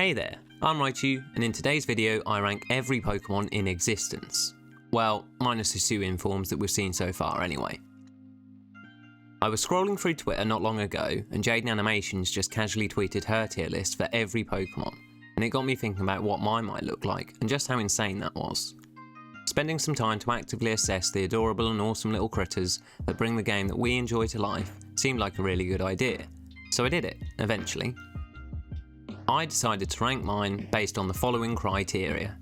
Hey there, I'm Rychu, and in today's video I rank every Pokemon in existence. Well, minus the Suin forms that we've seen so far anyway. I was scrolling through Twitter not long ago, and Jaiden Animations just casually tweeted her tier list for every Pokemon, and it got me thinking about what mine might look like, and just how insane that was. Spending some time to actively assess the adorable and awesome little critters that bring the game that we enjoy to life seemed like a really good idea, so I did it, eventually. I decided to rank mine based on the following criteria.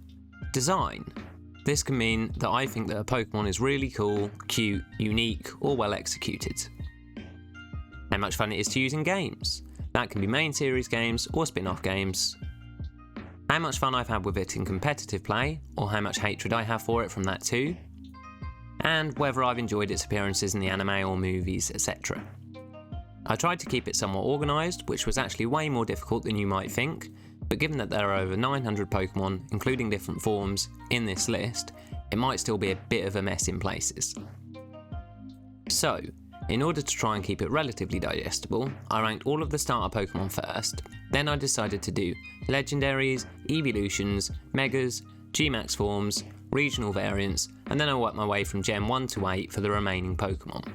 Design. This can mean that I think that a Pokemon is really cool, cute, unique, or well executed. How much fun it is to use in games. That can be main series games or spin-off games. How much fun I've had with it in competitive play, or how much hatred I have for it from that too. And whether I've enjoyed its appearances in the anime or movies, etc. I tried to keep it somewhat organised, which was actually way more difficult than you might think, but given that there are over 900 Pokemon, including different forms, in this list, it might still be a bit of a mess in places. So, in order to try and keep it relatively digestible, I ranked all of the starter Pokemon first, then I decided to do Legendaries, Evolutions, Megas, Gmax forms, regional variants, and then I worked my way from Gen 1 to 8 for the remaining Pokemon.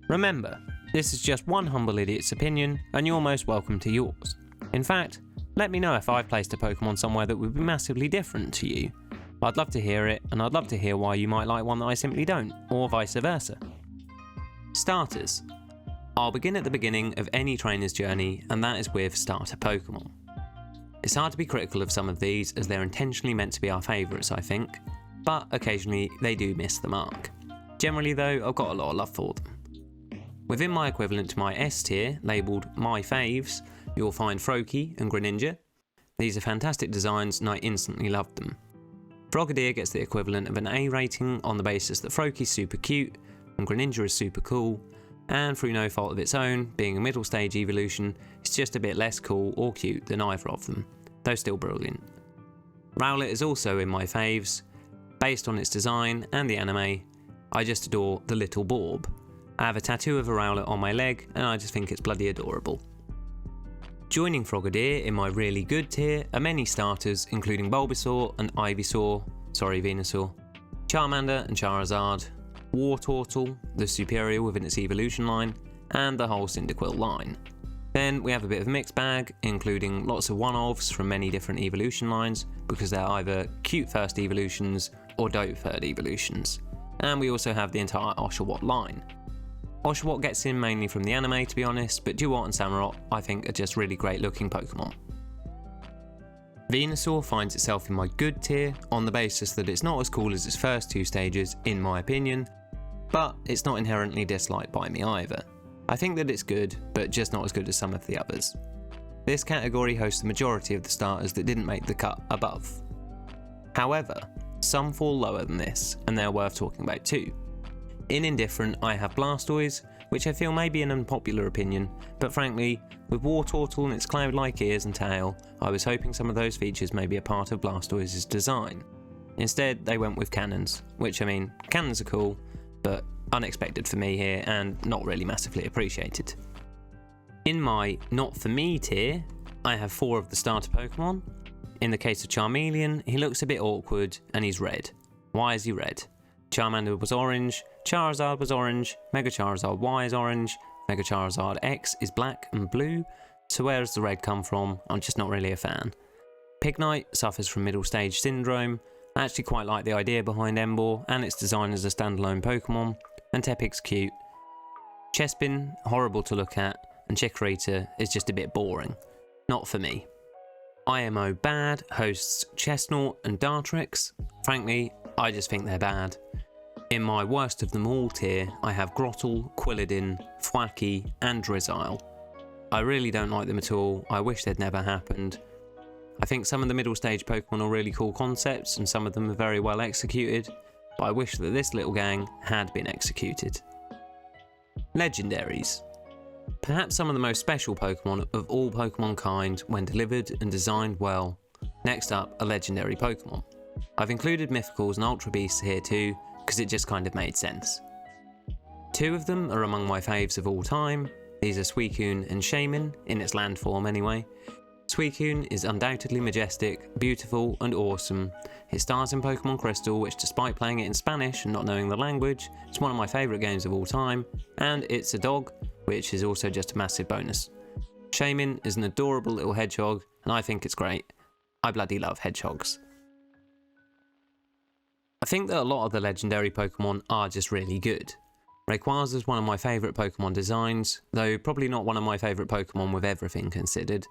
Remember, this is just one humble idiot's opinion, and you're most welcome to yours. In fact, let me know if I've placed a Pokemon somewhere that would be massively different to you. I'd love to hear it, and I'd love to hear why you might like one that I simply don't, or vice versa. Starters. I'll begin at the beginning of any trainer's journey, and that is with starter Pokemon. It's hard to be critical of some of these, as they're intentionally meant to be our favourites, I think, but occasionally they do miss the mark. Generally though, I've got a lot of love for them. Within my equivalent to my S tier, labelled My Faves, you'll find Froakie and Greninja. These are fantastic designs and I instantly loved them. Frogadier gets the equivalent of an A rating on the basis that Froakie's super cute and Greninja is super cool, and through no fault of its own, being a middle stage evolution, it's just a bit less cool or cute than either of them, though still brilliant. Rowlet is also in my faves. Based on its design and the anime, I just adore the little Borb. I have a tattoo of a Rowlet on my leg, and I just think it's bloody adorable. Joining Frogadier in my really good tier are many starters, including Bulbasaur and Venusaur, Charmander and Charizard, Wartortle, the superior within its evolution line, and the whole Cyndaquil line. Then we have a bit of a mixed bag, including lots of one-offs from many different evolution lines, because they're either cute first evolutions or dope third evolutions. And we also have the entire Oshawott line. Oshawott gets in mainly from the anime to be honest, but Duat and Samurott I think are just really great looking Pokemon. Venusaur finds itself in my good tier on the basis that it's not as cool as its first two stages in my opinion, but it's not inherently disliked by me either. I think that it's good, but just not as good as some of the others. This category hosts the majority of the starters that didn't make the cut above. However, some fall lower than this, and they're worth talking about too. In indifferent, I have Blastoise, which I feel may be an unpopular opinion, but frankly, with Wartortle and its cloud-like ears and tail, I was hoping some of those features may be a part of Blastoise's design. Instead, they went with cannons, which I mean, cannons are cool, but unexpected for me here and not really massively appreciated. In my not for me tier, I have 4 of the starter Pokemon. In the case of Charmeleon, he looks a bit awkward and he's red. Why is he red? Charmander was orange, Charizard was orange, Mega Charizard Y is orange, Mega Charizard X is black and blue, so where does the red come from? I'm just not really a fan. Pignite suffers from middle stage syndrome. I actually quite like the idea behind Emboar and its design as a standalone Pokemon, and Tepig's cute. Chespin, horrible to look at, and Chikorita is just a bit boring. Not for me. IMO Bad hosts Chestnut and Dartrix. Frankly, I just think they're bad. In my worst of them all tier, I have Grottle, Quilladin, Thwackey and Drizzile. I really don't like them at all, I wish they'd never happened. I think some of the middle stage Pokemon are really cool concepts and some of them are very well executed, but I wish that this little gang had been executed. Legendaries. Perhaps some of the most special Pokemon of all Pokemon kind when delivered and designed well. Next up, a legendary Pokemon. I've included Mythicals and Ultra Beasts here too, because it just kind of made sense. 2 of them are among my faves of all time. These are Suicune and Shaman, in its land form anyway. Suicune is undoubtedly majestic, beautiful and awesome. It stars in Pokemon Crystal, which despite playing it in Spanish and not knowing the language, it's one of my favourite games of all time, and it's a dog, which is also just a massive bonus. Shaman is an adorable little hedgehog, and I think it's great. I bloody love hedgehogs. I think that a lot of the legendary Pokemon are just really good. Rayquaza is one of my favourite Pokemon designs, though probably not one of my favourite Pokemon with everything considered.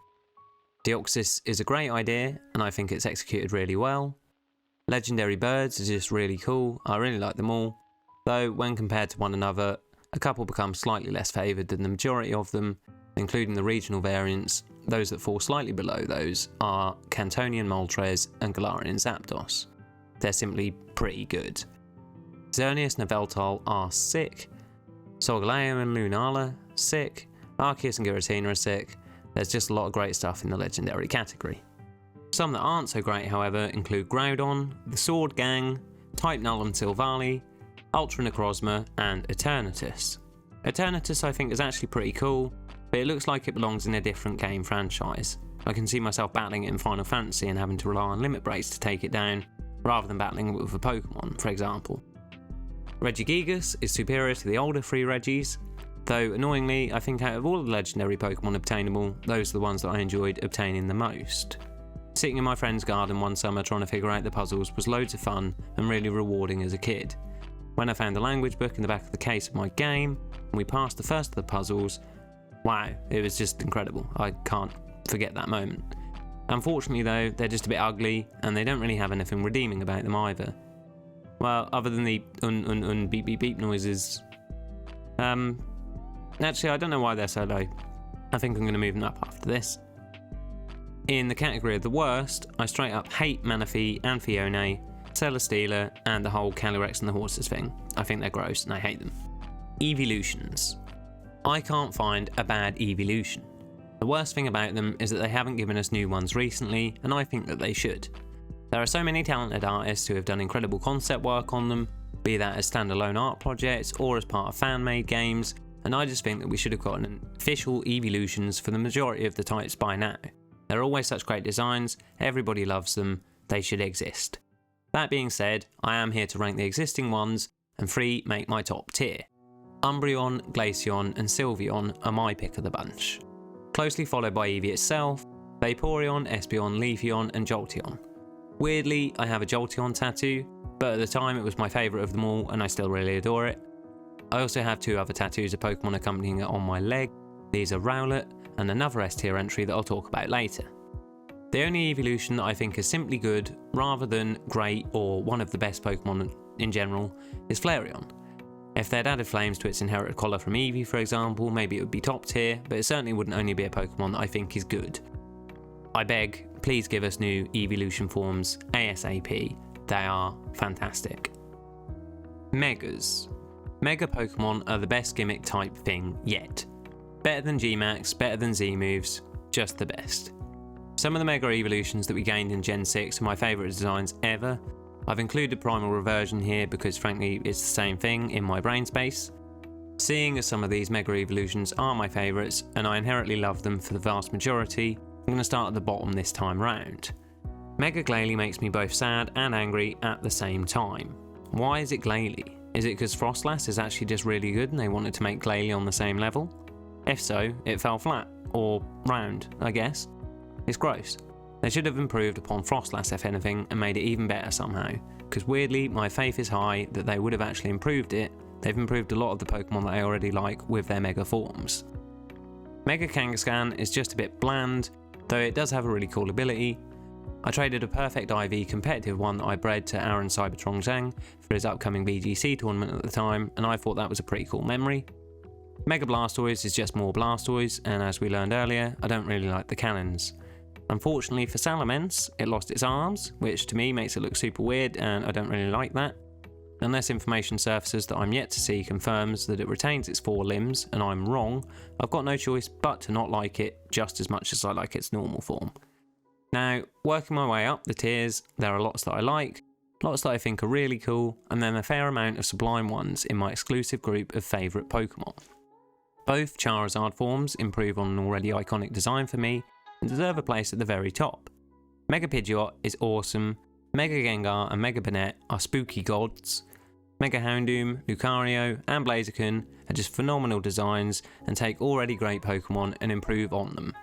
Deoxys is a great idea, and I think it's executed really well. Legendary birds are just really cool, I really like them all, though when compared to one another, a couple become slightly less favoured than the majority of them, including the regional variants. Those that fall slightly below those are Cantonian Moltres and Galarian Zapdos. They're simply pretty good. Xerneas and Yveltal are sick. Solgaleo and Lunala, sick. Arceus and Giratina are sick. There's just a lot of great stuff in the legendary category. Some that aren't so great, however, include Groudon, the Sword Gang, Type Null and Silvally, Ultra Necrozma, and Eternatus. Eternatus I think is actually pretty cool, but it looks like it belongs in a different game franchise. I can see myself battling it in Final Fantasy and having to rely on limit breaks to take it down, rather than battling it with a Pokemon, for example. Regigigas is superior to the older three Regis, though annoyingly I think out of all of the legendary Pokemon obtainable, those are the ones that I enjoyed obtaining the most. Sitting in my friend's garden one summer trying to figure out the puzzles was loads of fun and really rewarding as a kid. When I found the language book in the back of the case of my game, and we passed the first of the puzzles, wow, it was just incredible. I can't forget that moment. Unfortunately though, they're just a bit ugly, and they don't really have anything redeeming about them either. Well, other than the beep beep beep noises. Actually, I don't know why they're so low. I think I'm going to move them up after this. In the category of the worst, I straight up hate Manaphy and Fiona, Celesteela, and the whole Calyrex and the horses thing. I think they're gross and I hate them. Evolutions. I can't find a bad evolution. The worst thing about them is that they haven't given us new ones recently, and I think that they should. There are so many talented artists who have done incredible concept work on them, be that as standalone art projects or as part of fan-made games, and I just think that we should have gotten official evolutions for the majority of the types by now. They're always such great designs, everybody loves them, they should exist. That being said, I am here to rank the existing ones, and 3 make my top tier. Umbreon, Glaceon and Sylveon are my pick of the bunch. Closely followed by Eevee itself, Vaporeon, Espeon, Leafeon and Jolteon. Weirdly, I have a Jolteon tattoo, but at the time it was my favourite of them all and I still really adore it. I also have 2 other tattoos of Pokemon accompanying it on my leg. These are Rowlet and another S tier entry that I'll talk about later. The only evolution that I think is simply good, rather than great or one of the best Pokemon in general, is Flareon. If they'd added flames to its inherited collar from Eevee, for example, maybe it would be top tier, but it certainly wouldn't only be a Pokemon that I think is good. I beg, please give us new evolution forms ASAP. They are fantastic. Megas. Mega Pokemon are the best gimmick type thing yet. Better than Gmax, better than Z-moves, just the best. Some of the Mega evolutions that we gained in Gen 6 are my favourite designs ever. I've included Primal Reversion here because frankly it's the same thing in my brain space. Seeing as some of these Mega evolutions are my favourites and I inherently love them for the vast majority, I'm going to start at the bottom this time round. Mega Glalie makes me both sad and angry at the same time. Why is it Glalie? Is it because Frostlass is actually just really good and they wanted to make Glalie on the same level? If so, it fell flat, or round, I guess. It's gross. They should have improved upon Frostlass if anything and made it even better somehow, because weirdly my faith is high that they would have actually improved it. They've improved a lot of the Pokemon that I already like with their Mega forms. Mega Kangaskhan is just a bit bland, though it does have a really cool ability. I traded a perfect IV competitive one that I bred to Aaron Cybertron Zhang for his upcoming BGC tournament at the time, and I thought that was a pretty cool memory. Mega Blastoise is just more Blastoise, and as we learned earlier, I don't really like the cannons. Unfortunately for Salamence, it lost its arms, which to me makes it look super weird and I don't really like that. Unless information surfaces that I'm yet to see confirms that it retains its 4 limbs and I'm wrong, I've got no choice but to not like it just as much as I like its normal form. Now, working my way up the tiers, there are lots that I like, lots that I think are really cool, and then a fair amount of sublime ones in my exclusive group of favourite Pokemon. Both Charizard forms improve on an already iconic design for me, and deserve a place at the very top. Mega Pidgeot is awesome, Mega Gengar and Mega Banette are spooky gods, Mega Houndoom, Lucario and Blaziken are just phenomenal designs and take already great Pokemon and improve on them.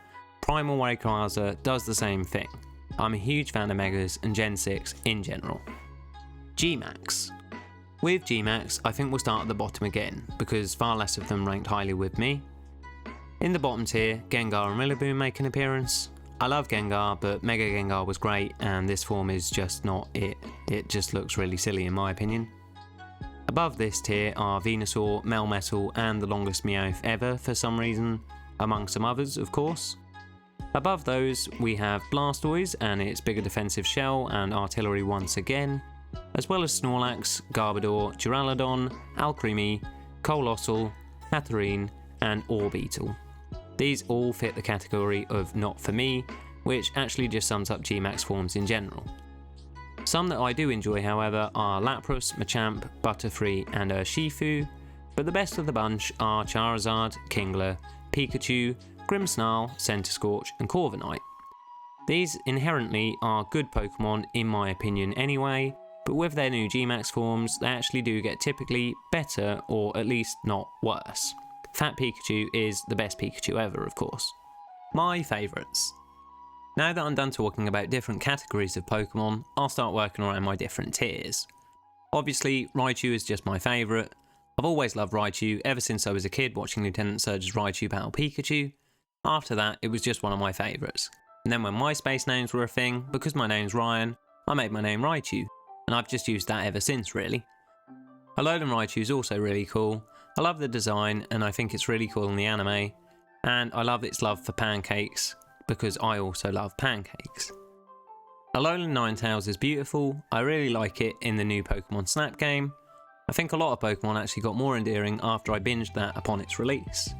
Primal Rayquaza does the same thing. I'm a huge fan of Megas and Gen 6 in general. Gmax. With Gmax, I think we'll start at the bottom again, because far less of them ranked highly with me. In the bottom tier, Gengar and Rillaboom make an appearance. I love Gengar, but Mega Gengar was great and this form is just not it. It just looks really silly in my opinion. Above this tier are Venusaur, Melmetal and the longest Meowth ever for some reason, among some others of course. Above those we have Blastoise and its bigger defensive shell and artillery once again, as well as Snorlax, Garbodor, Duraludon, Alcremie, Colossal, Hatterene and Orbeetle. These all fit the category of not for me, which actually just sums up Gmax forms in general. Some that I do enjoy however are Lapras, Machamp, Butterfree and Urshifu, but the best of the bunch are Charizard, Kingler, Pikachu, Grimmsnarl, Centiskorch and Corviknight. These inherently are good Pokemon in my opinion anyway, but with their new Gmax forms they actually do get typically better or at least not worse. Fat Pikachu is the best Pikachu ever of course. My favourites. Now that I'm done talking about different categories of Pokemon, I'll start working around my different tiers. Obviously Raichu is just my favourite. I've always loved Raichu ever since I was a kid watching Lieutenant Surge's Raichu battle Pikachu. After that it was just one of my favourites. And then when MySpace names were a thing, because my name's Ryan, I made my name Raichu, and I've just used that ever since really. Alolan Raichu is also really cool. I love the design and I think it's really cool in the anime, and I love its love for pancakes because I also love pancakes. Alolan Ninetales is beautiful. I really like it in the new Pokemon Snap game. I think a lot of Pokemon actually got more endearing after I binged that upon its release.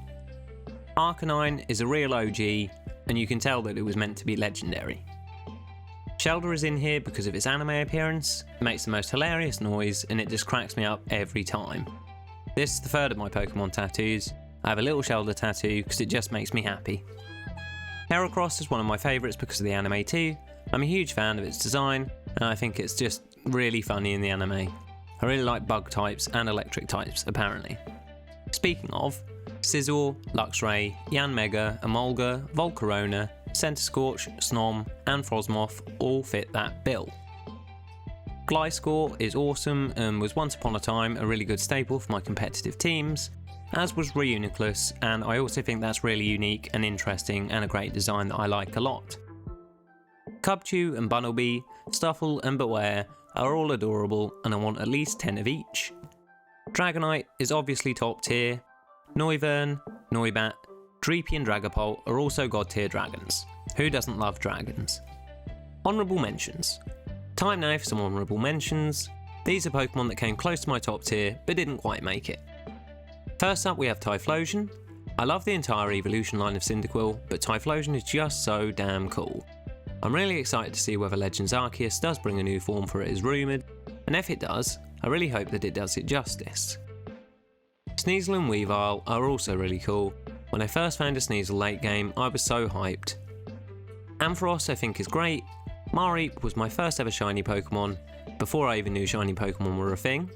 Arcanine is a real OG and you can tell that it was meant to be legendary. Shellder is in here because of its anime appearance. It makes the most hilarious noise and it just cracks me up every time. This is the third of my Pokemon tattoos. I have a little Shellder tattoo because it just makes me happy. Heracross is one of my favourites because of the anime too. I'm a huge fan of its design and I think it's just really funny in the anime. I really like bug types and electric types apparently. Speaking of, Scizor, Luxray, Yanmega, Emolga, Volcarona, Centiskorch, Snom and Frosmoth all fit that bill. Gliscor is awesome and was once upon a time a really good staple for my competitive teams, as was Reuniclus, and I also think that's really unique and interesting and a great design that I like a lot. Cubchoo and Bunnelby, Stuffle and Beware are all adorable and I want at least 10 of each. Dragonite is obviously top tier. Noivern, Noibat, Dreepy and Dragapult are also god tier dragons. Who doesn't love dragons? Honourable mentions. Time now for some honourable mentions. These are Pokemon that came close to my top tier but didn't quite make it. First up we have Typhlosion. I love the entire evolution line of Cyndaquil, but Typhlosion is just so damn cool. I'm really excited to see whether Legends Arceus does bring a new form for it as rumoured, and if it does, I really hope that it does it justice. Sneasel and Weavile are also really cool. When I first found a Sneasel late game, I was so hyped. Ampharos I think is great. Mareep was my first ever shiny Pokemon, before I even knew shiny Pokemon were a thing.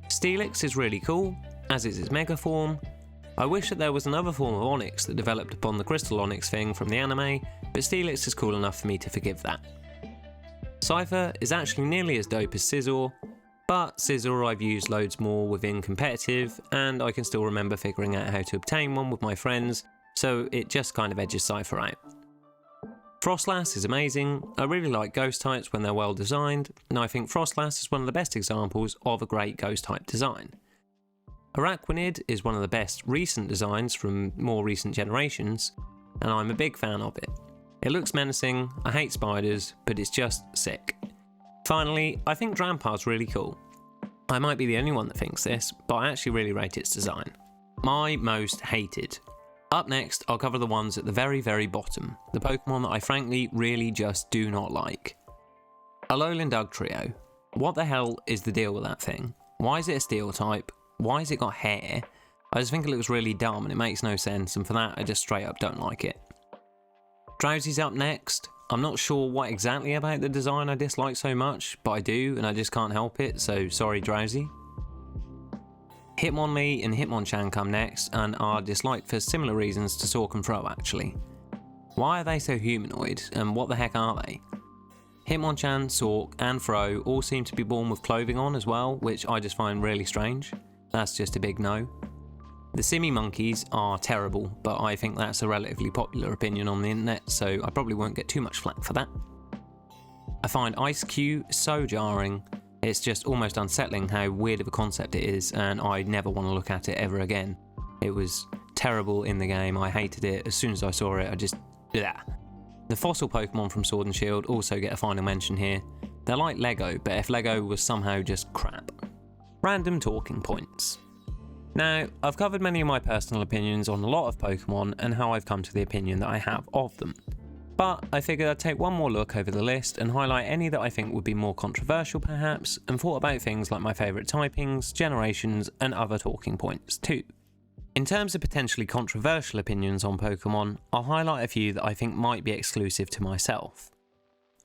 Steelix is really cool, as is its Mega form. I wish that there was another form of Onix that developed upon the Crystal Onix thing from the anime, but Steelix is cool enough for me to forgive that. Cypher is actually nearly as dope as Scizor, but Scizor I've used loads more within competitive, and I can still remember figuring out how to obtain one with my friends, so it just kind of edges Cypher out. Frostlass is amazing. I really like ghost types when they're well designed, and I think Frostlass is one of the best examples of a great ghost type design. Araquanid is one of the best recent designs from more recent generations, and I'm a big fan of it. It looks menacing, I hate spiders, but it's just sick. Finally, I think Drampar's really cool. I might be the only one that thinks this, but I actually really rate its design. My most hated. Up next, I'll cover the ones at the very bottom, the Pokemon that I frankly really just do not like. Alolan Dugtrio. What the hell is the deal with that thing? Why is it a steel type? Why has it got hair? I just think it looks really dumb and it makes no sense, and for that I just straight up don't like it. Drowsy's up next. I'm not sure what exactly about the design I dislike so much, but I do, and I just can't help it, so sorry Drowsy. Hitmonlee and Hitmonchan come next, and are disliked for similar reasons to Sork and Throh actually. Why are they so humanoid, and what the heck are they? Hitmonchan, Sork and Throh all seem to be born with clothing on as well, which I just find really strange. That's just a big no. The Simi monkeys are terrible, but I think that's a relatively popular opinion on the internet, so I probably won't get too much flack for that. I find Ice-Q so jarring. It's just almost unsettling how weird of a concept it is, and I never want to look at it ever again. It was terrible in the game, I hated it. As soon as I saw it, I just... Blah. The fossil Pokemon from Sword and Shield also get a final mention here. They're like Lego, but if Lego was somehow just crap. Random talking points. Now, I've covered many of my personal opinions on a lot of Pokemon and how I've come to the opinion that I have of them. But I figured I'd take one more look over the list and highlight any that I think would be more controversial perhaps, and thought about things like my favourite typings, generations, and other talking points too. In terms of potentially controversial opinions on Pokemon, I'll highlight a few that I think might be exclusive to myself.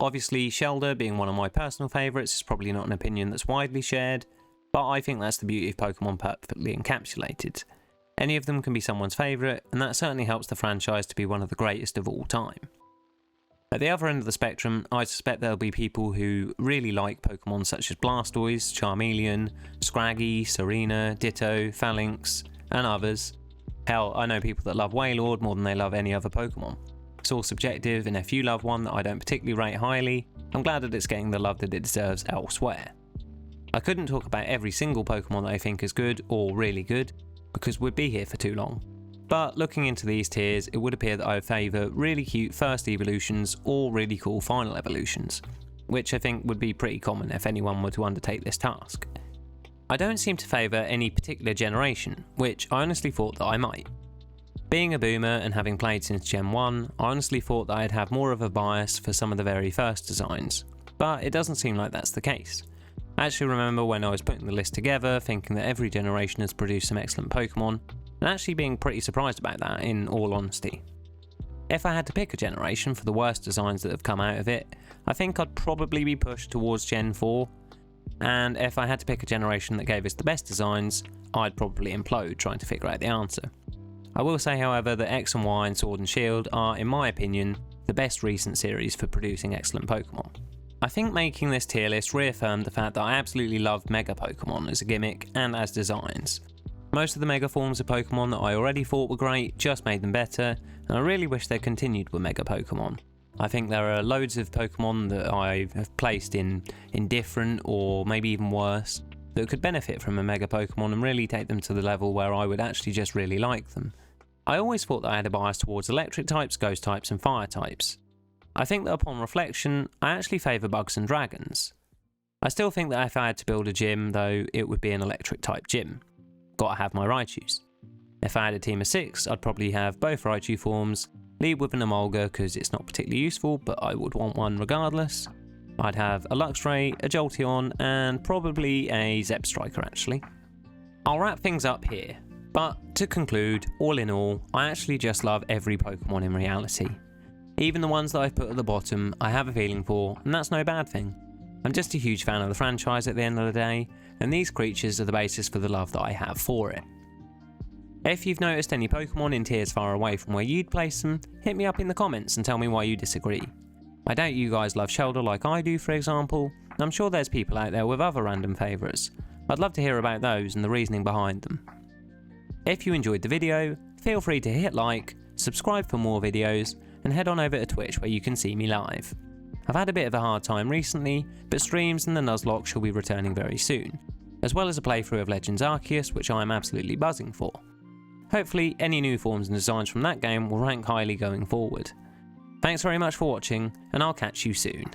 Obviously, Shelder being one of my personal favourites is probably not an opinion that's widely shared, but I think that's the beauty of Pokemon perfectly encapsulated. Any of them can be someone's favourite, and that certainly helps the franchise to be one of the greatest of all time. At the other end of the spectrum, I suspect there'll be people who really like Pokemon such as Blastoise, Charmeleon, Scraggy, Serena, Ditto, Phalanx, and others. Hell, I know people that love Wailord more than they love any other Pokemon. It's all subjective, and if you love one that I don't particularly rate highly, I'm glad that it's getting the love that it deserves elsewhere. I couldn't talk about every single Pokemon that I think is good or really good, because we'd be here for too long. But looking into these tiers, it would appear that I would favour really cute first evolutions or really cool final evolutions, which I think would be pretty common if anyone were to undertake this task. I don't seem to favour any particular generation, which I honestly thought that I might. Being a boomer and having played since Gen 1, I honestly thought that I'd have more of a bias for some of the very first designs, but it doesn't seem like that's the case. I actually remember when I was putting the list together thinking that every generation has produced some excellent Pokemon, and actually being pretty surprised about that in all honesty. If I had to pick a generation for the worst designs that have come out of it, I think I'd probably be pushed towards Gen 4, and if I had to pick a generation that gave us the best designs, I'd probably implode trying to figure out the answer. I will say however that X and Y and Sword and Shield are, in my opinion, the best recent series for producing excellent Pokemon. I think making this tier list reaffirmed the fact that I absolutely loved Mega Pokemon as a gimmick and as designs. Most of the Mega forms of Pokemon that I already thought were great just made them better, and I really wish they continued with Mega Pokemon. I think there are loads of Pokemon that I have placed in indifferent or maybe even worse that could benefit from a Mega Pokemon and really take them to the level where I would actually just really like them. I always thought that I had a bias towards electric types, ghost types and fire types. I think that upon reflection, I actually favour bugs and dragons. I still think that if I had to build a gym though, it would be an electric type gym. Gotta have my Raichus. If I had a team of 6, I'd probably have both Raichu forms, lead with an Emolga because it's not particularly useful but I would want one regardless. I'd have a Luxray, a Jolteon and probably a Zebstrika actually. I'll wrap things up here, but to conclude, all in all, I actually just love every Pokemon in reality. Even the ones that I've put at the bottom, I have a feeling for, and that's no bad thing. I'm just a huge fan of the franchise at the end of the day, and these creatures are the basis for the love that I have for it. If you've noticed any Pokemon in tiers far away from where you'd place them, hit me up in the comments and tell me why you disagree. I doubt you guys love Shelder like I do for example, and I'm sure there's people out there with other random favourites. I'd love to hear about those and the reasoning behind them. If you enjoyed the video, feel free to hit like, subscribe for more videos, and head on over to Twitch where you can see me live. I've had a bit of a hard time recently, but streams and the Nuzlocke shall be returning very soon, as well as a playthrough of Legends Arceus which I am absolutely buzzing for. Hopefully any new forms and designs from that game will rank highly going forward. Thanks very much for watching, and I'll catch you soon.